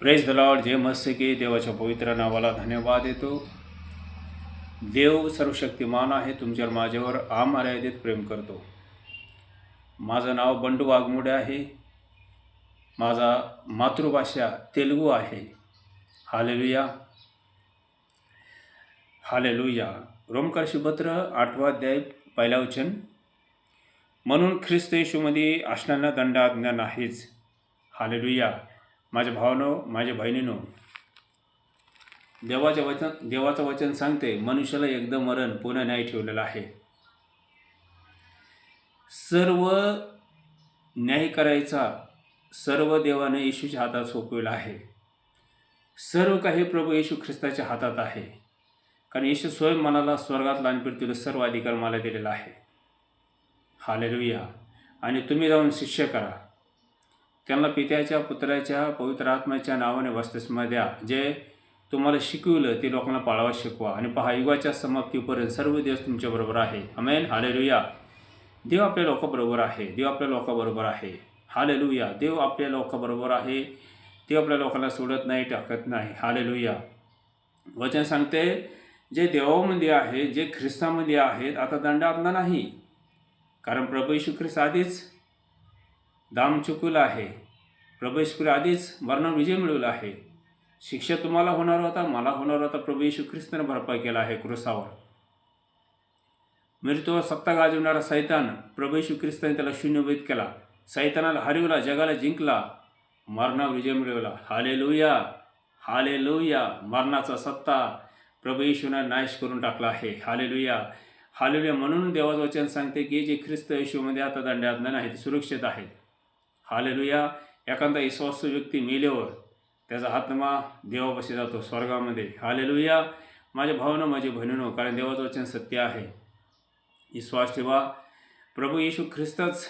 Praise the Lord. जय मस्त की देवाच्या पवित्र नावाला धन्यवाद देतो. देव सर्वशक्तिमान आहे. तुमच्यावर माझ्यावर अमर्यादित प्रेम करतो. माझं नाव बंडू वाघमोडे आहे. माझा मातृभाषा तेलुगू आहे. Hallelujah hallelujah. रोमकर्षी पत्र 8वा अध्याय 1 वचन. म्हणून ख्रिस्त येशूमध्ये असणाऱ्यांना दंडाज्ञा नाहीच. हालेलुया. माझ्या भावानो, माझ्या बहिणीनो, देवाचं वचन सांगते मनुष्याला एकदा मरण पुन्हा न्याय ठेवलेला आहे. सर्व न्याय करायचा सर्व देवाने येशूच्या हातात सोपविला आहे. सर्व काही प्रभू येशू ख्रिस्ताच्या हातात आहे. कारण येशू स्वयं मनाला स्वर्गातला आणि पृथ्वीला सर्व अधिकार मला दिलेला आहे. हालेलुया. आणि तुम्ही जाऊन शिष्य करा. त्यांना पित्याच्या, पुत्राच्या, पवित्र आत्म्याच्या नावाने बपतिस्मा द्या. जे तुम्हाला शिकवलं ते लोकांना पाळावं शिकवा. आणि पहा, युगाच्या समाप्तीपर्यंत सर्व दिवस तुमच्याबरोबर आहे. आमेन. हालेलुया. देव आपल्या लोकांबरोबर आहे. देव आपल्या लोकांबरोबर आहे. हालेलुया. देव आपल्या लोकांबरोबर आहे. ते आपल्या लोकांना सोडत नाही, टाकत नाही. हालेलुया. वचन सांगते जे देवामध्ये आहे, जे ख्रिस्तामध्ये आहेत, आता दंडाज्ञा नाही. कारण प्रभू येशू ख्रिस्त आधीच दाम चुकवलं आहे. प्रभू येशू आधीच मरणावर विजय मिळवला आहे. शिक्षा तुम्हाला होणार होता, मला होणार होता. प्रभू येशू ख्रिस्ताने भरपाई केला आहे क्रूसावर. मृत्यूवर सत्ता गाजवणारा सैतान, प्रभू येशू ख्रिस्ताने त्याला शून्यभूत केला. सैतानाला हरवला, जगाला जिंकला, मरणावर विजय मिळवला. Hallelujah hallelujah. मरणाचा सत्ता प्रभू येशूने नाश करून टाकला आहे. Hallelujah hallelujah. म्हणून देवाचं वचन सांगते की जे ख्रिस्त येशूमध्ये आता दंडाज्ञा नाही, ते सुरक्षित आहेत. हालेलुया. एखादा विश्वासू व्यक्ती मेल्यावर त्याचा आत्मा देवापाशी जातो स्वर्गामध्ये. हालेलुया. माझ्या भावानं, माझ्या बहिणीनं, कारण देवाचं वचन सत्य आहे. विश्वास ठेवा. प्रभू येशू ख्रिस्तच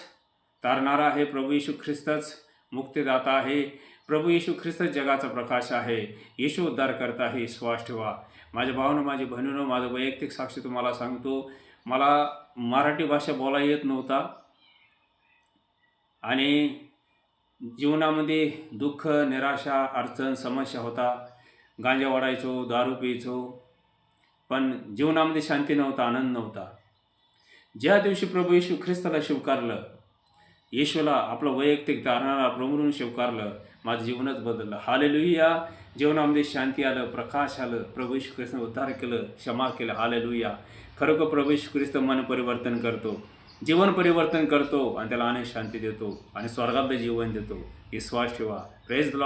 तारणारा आहे. प्रभू येशू ख्रिस्तच मुक्तिदाता आहे. प्रभू येशू ख्रिस्तच जगाचा प्रकाश आहे. येशू उद्धार करता आहे. विश्वास ठेवा. माझ्या भावानं, माझ्या बहिणीनं, माझं वैयक्तिक साक्षी तुम्हाला सांगतो. मला मराठी भाषा बोलायला येत नव्हता आणि जीवनामध्ये दुःख, निराशा, अडचण, समस्या होता. गांजा वाढायचो, दारू प्यायचो, पण जीवनामध्ये शांती नव्हता, आनंद नव्हता. ज्या दिवशी प्रभू येशू ख्रिस्ताला स्वीकारलं, येशूला आपलं वैयक्तिक तारणारा प्रभू म्हणून स्वीकारलं, माझं जीवनच बदललं. हालेलुया. जीवनामध्ये शांती आलं, प्रकाश आलं. प्रभू येशू ख्रिस्ताने उद्धार केलं, क्षमा केलं. हालेलुया. खरोखर प्रभू येशू ख्रिस्त मन परिवर्तन करतो, जीवन परिवर्तन करतो आणि त्याला अनेक शांती देतो आणि स्वर्गातलं जीवन देतो. विश्वास ठेवा. Praise the Lord.